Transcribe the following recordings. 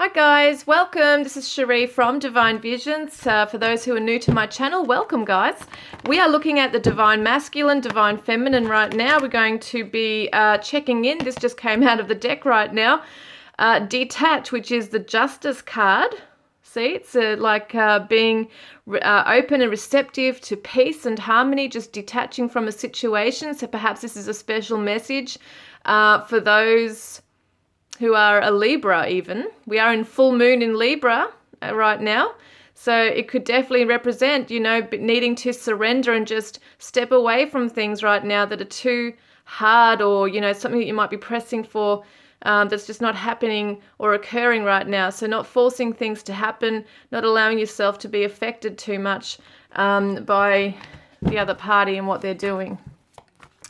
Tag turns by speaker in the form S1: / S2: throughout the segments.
S1: Hi guys, welcome. This is Sheree from Divine Visions. For those who are new to my channel, welcome guys. We are looking at the Divine Masculine, Divine Feminine right now. We're going to be checking in. This just came out of the deck right now. Detach, which is the Justice card. See, it's like being open and receptive to peace and harmony, just detaching from a situation. So perhaps this is a special message for those who are a Libra even. We are in full moon in Libra right now. So it could definitely represent, needing to surrender and just step away from things right now that are too hard, or, something that you might be pressing for that's just not happening or occurring right now. So not forcing things to happen, not allowing yourself to be affected too much by the other party and what they're doing.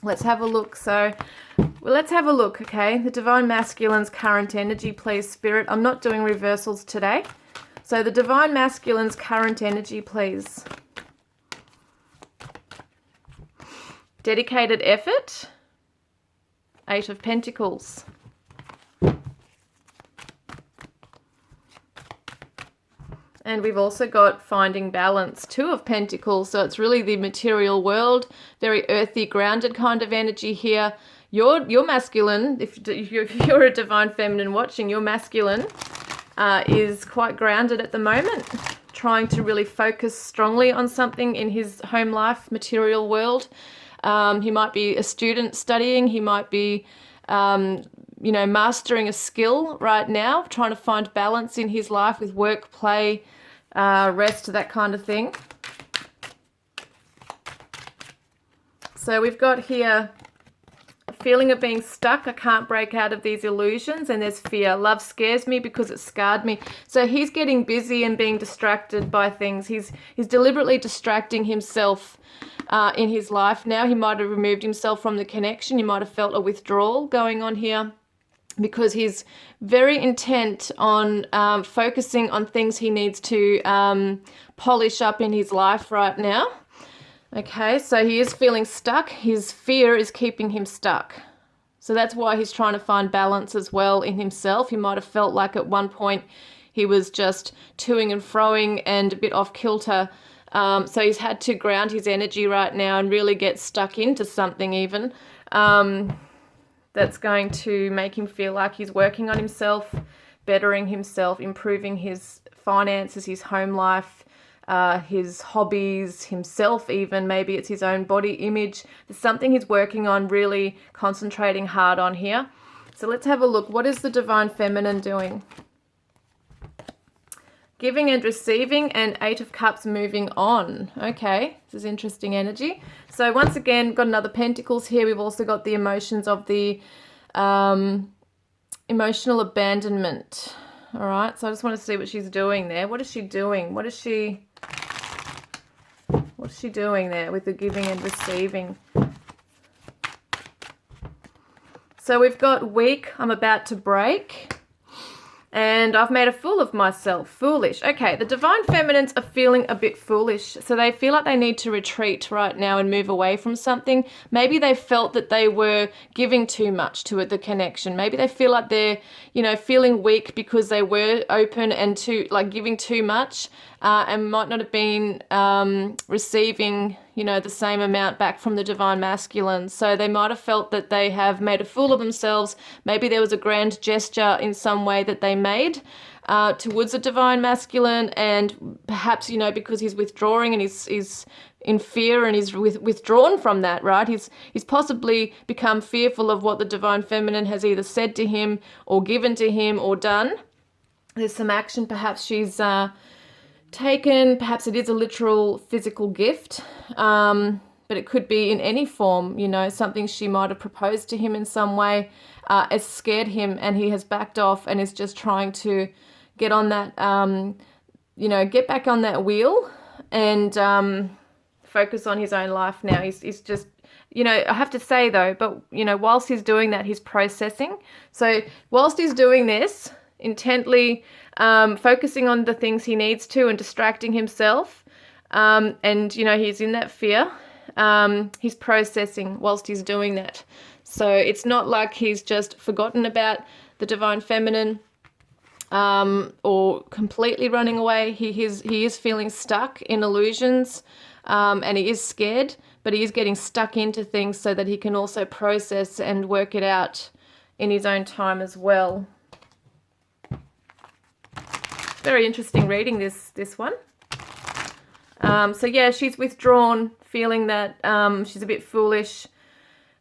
S1: Let's have a look. Let's have a look, okay? The Divine Masculine's current energy, please, Spirit. I'm not doing reversals today. So the Divine Masculine's current energy, please. Dedicated effort. 8 of Pentacles. And we've also got finding balance, 2 of Pentacles. So it's really the material world, very earthy, grounded kind of energy here. Your masculine, if you're a Divine Feminine watching, your masculine is quite grounded at the moment, trying to really focus strongly on something in his home life, material world. He might be a student studying. He might be, mastering a skill right now, trying to find balance in his life with work, play, rest, that kind of thing. So we've got here a feeling of being stuck. I can't break out of these illusions, and there's fear. Love scares me because it scarred me. So he's getting busy and being distracted by things. He's deliberately distracting himself in his life now. He might have removed himself from the connection. You might have felt a withdrawal going on here, because he's very intent on focusing on things he needs to polish up in his life right now. Okay, so he is feeling stuck. His fear is keeping him stuck. So that's why he's trying to find balance as well in himself. He might have felt like at one point he was just toing and froing and a bit off kilter. So he's had to ground his energy right now and really get stuck into something even. That's going to make him feel like he's working on himself, bettering himself, improving his finances, his home life, his hobbies, himself even. Maybe it's his own body image. There's something he's working on, really concentrating hard on here. So let's have a look. What is the Divine Feminine doing? Giving and receiving, and 8 of Cups, moving on. Okay, this is interesting energy. So once again, got another Pentacles here. We've also got the emotions of the emotional abandonment. All right, so I just want to see what she's doing there. What is she doing? What's she doing there with the giving and receiving? So we've got weak, I'm about to break. And I've made a fool of myself. Foolish. Okay, the Divine Feminines are feeling a bit foolish. So they feel like they need to retreat right now and move away from something. Maybe they felt that they were giving too much to it, the connection. Maybe they feel like they're, feeling weak because they were open and giving too much, and might not have been receiving, the same amount back from the Divine Masculine. So they might have felt that they have made a fool of themselves. Maybe there was a grand gesture in some way that they made towards the Divine Masculine, and perhaps, because he's withdrawing and he's in fear and he's withdrawn from that, right? He's possibly become fearful of what the Divine Feminine has either said to him or given to him or done. There's some action perhaps she's taken. Perhaps it is a literal physical gift, but it could be in any form. Something she might have proposed to him in some way. Has scared him, and he has backed off and is just trying to get on that, get back on that wheel and focus on his own life now. He's just, I have to say though, but, whilst he's doing that, he's processing. So whilst he's doing this, intently focusing on the things he needs to and distracting himself, and, he's in that fear, he's processing whilst he's doing that. So it's not like he's just forgotten about the Divine Feminine. or completely running away. He is feeling stuck in illusions, and he is scared, but he is getting stuck into things so that he can also process and work it out in his own time as well. Very interesting reading this one. So yeah, she's withdrawn, feeling that she's a bit foolish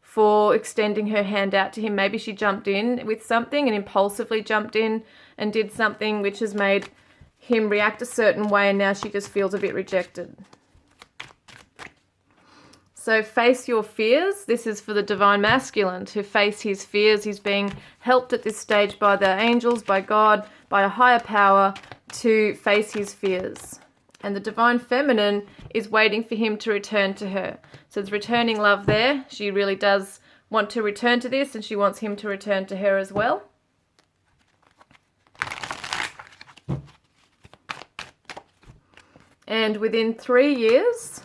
S1: for extending her hand out to him. Maybe she jumped in with something and impulsively jumped in and did something which has made him react a certain way, and now she just feels a bit rejected. So face your fears. This is for the divine masculine to face his fears. He's being helped at this stage by the angels, by God, by a higher power to face his fears. And the divine feminine is waiting for him to return to her. So there's returning love there. She really does want to return to this, and she wants him to return to her as well. And within 3 years,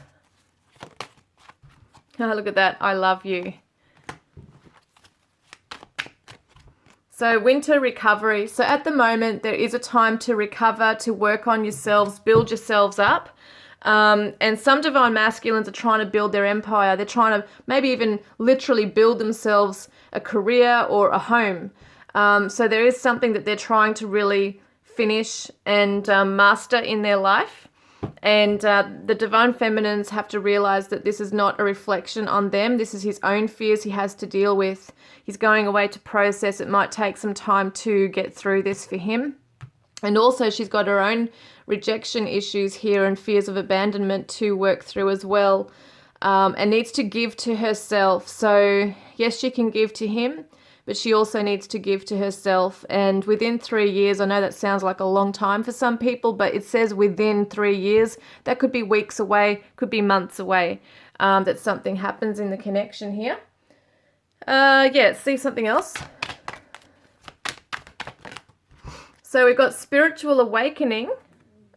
S1: oh, look at that, I love you. So winter recovery. So at the moment, there is a time to recover, to work on yourselves, build yourselves up. And some divine masculines are trying to build their empire. They're trying to maybe even literally build themselves a career or a home. So there is something that they're trying to really finish and master in their life. And the divine feminines have to realize that this is not a reflection on them. This is his own fears he has to deal with. He's going away to process. It might take some time to get through this for him. And also she's got her own rejection issues here and fears of abandonment to work through as well, and needs to give to herself. So yes, she can give to him, but she also needs to give to herself. And within 3 years, I know that sounds like a long time for some people, but it says within 3 years. That could be weeks away, could be months away, that something happens in the connection here. Yeah, see something else. So we've got spiritual awakening,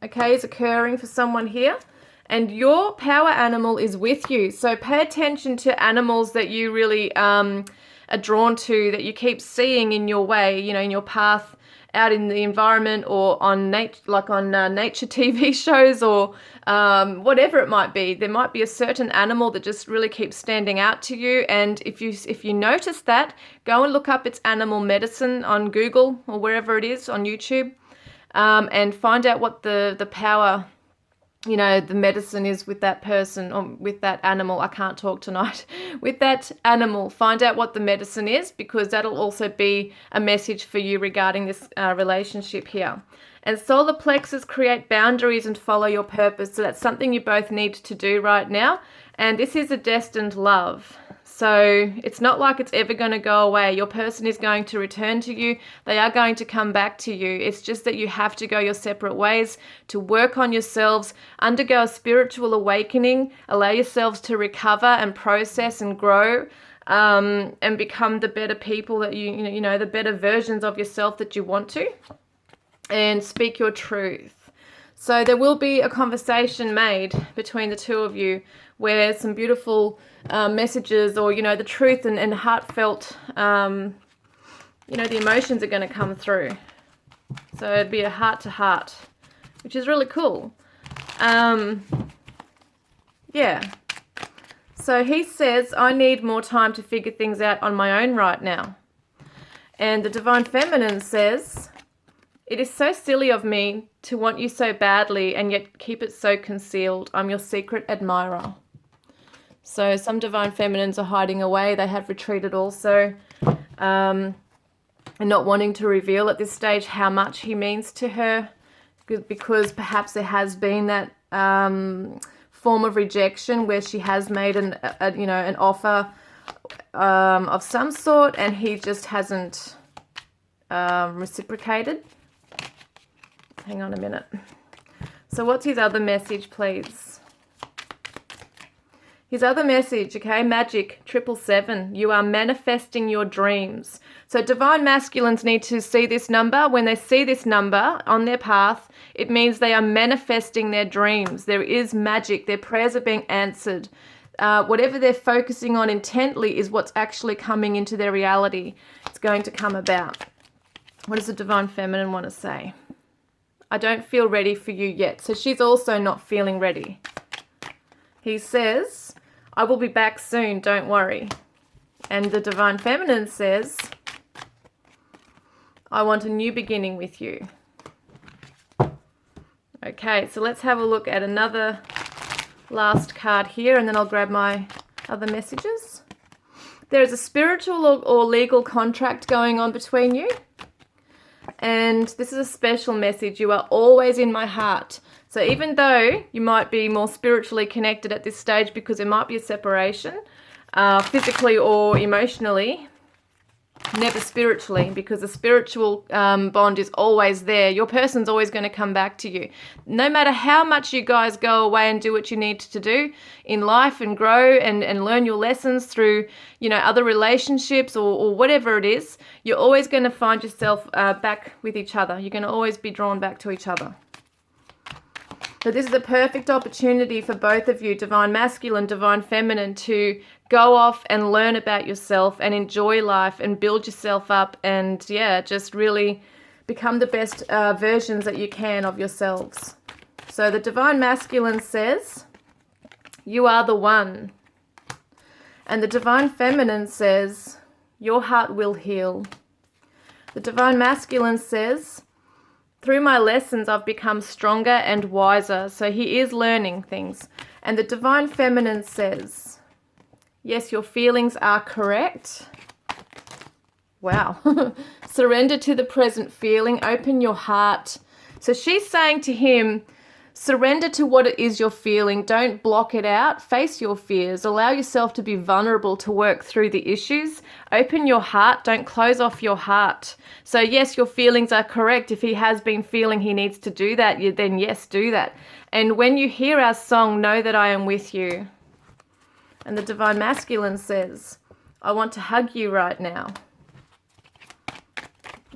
S1: okay, is occurring for someone here. And your power animal is with you. So pay attention to animals that you really are drawn to, that you keep seeing in your way, you know, in your path, out in the environment, or on nature TV shows, or whatever it might be. There might be a certain animal that just really keeps standing out to you. And if you notice that, go and look up its animal medicine on Google or wherever it is, on YouTube, and find out what the power, you know, the medicine is with that person or with that animal. I can't talk tonight. With that animal, find out what the medicine is, because that'll also be a message for you regarding this relationship here. And solar plexus, create boundaries and follow your purpose. So that's something you both need to do right now. And this is a destined love. So it's not like it's ever going to go away. Your person is going to return to you. They are going to come back to you. It's just that you have to go your separate ways to work on yourselves, undergo a spiritual awakening, allow yourselves to recover and process and grow, and become the better people that you know, the better versions of yourself that you want to, and speak your truth. So there will be a conversation made between the two of you where some beautiful messages, or, you know, the truth and heartfelt, you know, the emotions are going to come through. So it'd be a heart to heart, which is really cool. Yeah. So he says, I need more time to figure things out on my own right now. And the divine feminine says, it is so silly of me to want you so badly and yet keep it so concealed. I'm your secret admirer. So some divine feminines are hiding away. They have retreated also, and not wanting to reveal at this stage how much he means to her, because perhaps there has been that form of rejection where she has made an offer of some sort, and he just hasn't reciprocated. Hang on a minute. So what's his other message, please? His other message, okay, magic, 777. You are manifesting your dreams. So divine masculines need to see this number. When they see this number on their path, it means they are manifesting their dreams. There is magic. Their prayers are being answered. Whatever they're focusing on intently is what's actually coming into their reality. It's going to come about. What does the Divine Feminine want to say? I don't feel ready for you yet. So she's also not feeling ready. He says, I will be back soon, don't worry. And the Divine Feminine says, I want a new beginning with you. Okay, so let's have a look at another last card here, and then I'll grab my other messages. There is a spiritual or legal contract going on between you. And this is a special message. You are always in my heart. So even though you might be more spiritually connected at this stage because there might be a separation, physically or emotionally, never spiritually, because the spiritual bond is always there. Your person's always going to come back to you. No matter how much you guys go away and do what you need to do in life and grow and learn your lessons through, you know, other relationships or whatever it is, you're always going to find yourself back with each other. You're going to always be drawn back to each other. So this is a perfect opportunity for both of you, Divine Masculine, Divine Feminine, to go off and learn about yourself and enjoy life and build yourself up and, yeah, just really become the best versions that you can of yourselves. So the Divine Masculine says, you are the one. And the Divine Feminine says, your heart will heal. The Divine Masculine says, through my lessons, I've become stronger and wiser. So he is learning things. And the Divine Feminine says, yes, your feelings are correct. Wow. Surrender to the present feeling. Open your heart. So she's saying to him, surrender to what it is you're feeling. Don't block it out. Face your fears. Allow yourself to be vulnerable to work through the issues. Open your heart. Don't close off your heart. So yes, your feelings are correct. If he has been feeling he needs to do that, then yes, do that. And when you hear our song, know that I am with you. And the Divine Masculine says, I want to hug you right now.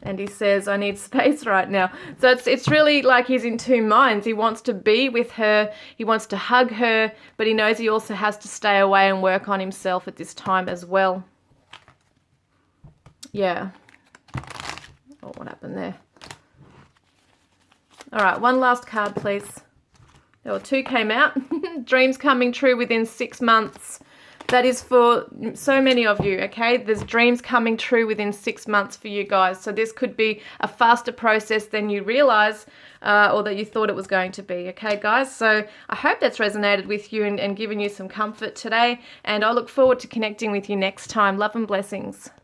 S1: And he says, I need space right now. So it's really like he's in two minds. He wants to be with her. He wants to hug her. But he knows he also has to stay away and work on himself at this time as well. Yeah. Oh, what happened there? All right, one last card, please. Oh, two came out. Dreams coming true within 6 months. That is for so many of you, okay? There's dreams coming true within 6 months for you guys. So this could be a faster process than you realize or that you thought it was going to be, okay, guys? So I hope that's resonated with you and given you some comfort today. And I look forward to connecting with you next time. Love and blessings.